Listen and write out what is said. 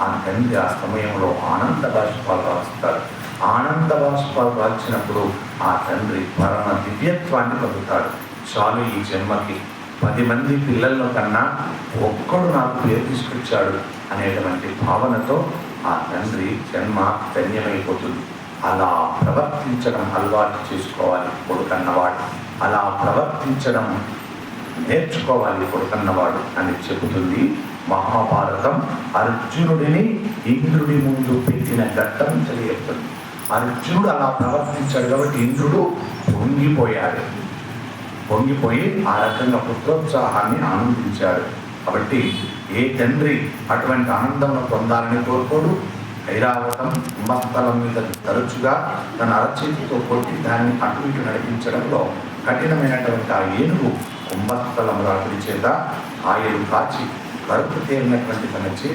ఆ తండ్రి ఆ సమయంలో ఆనంద బాష్పాలు రాస్తాడు. ఆనంద బాష్పాలు రాల్చినప్పుడు ఆ తండ్రి పరమ దివ్యత్వాన్ని పొందుతాడు. చాలు ఈ జన్మకి 10 మంది పిల్లల్లో కన్నా ఒక్కడు నాకు పేరు తీసుకొచ్చాడు అనేటువంటి భావనతో ఆ తండ్రి జన్మ ధన్యమైపోతుంది. అలా ప్రవర్తించడం అలవాటు చేసుకోవాలి కొడుకన్నవాడు. అలా ప్రవర్తించడం నేర్చుకోవాలి కొడుకన్నవాడు అని చెబుతుంది మహాభారతం. అర్జునుడిని ఇంద్రుడి ముందు పెట్టిన ఘట్టం తెలియజేస్తుంది. అర్జునుడు అలా ప్రవర్తించాడు కాబట్టి ఇంద్రుడు పొంగిపోయి ఆ రకంగా పుత్రోత్సాహాన్ని ఆనందించాడు. కాబట్టి ఏ తండ్రి అటువంటి ఆనందం పొందాలని కోరుకోడు. ఐరావతం కుంభస్థలం మీద తరచుగా తన అరచేతితో కొట్టి దాన్ని అటు ఇటు నడిపించడంలో కఠినమైనటువంటి ఆ ఏనుగు కుంభస్థలం రాత్రి చేత ఆయలు కాచి కరుపు తేలినటువంటి తన చేతి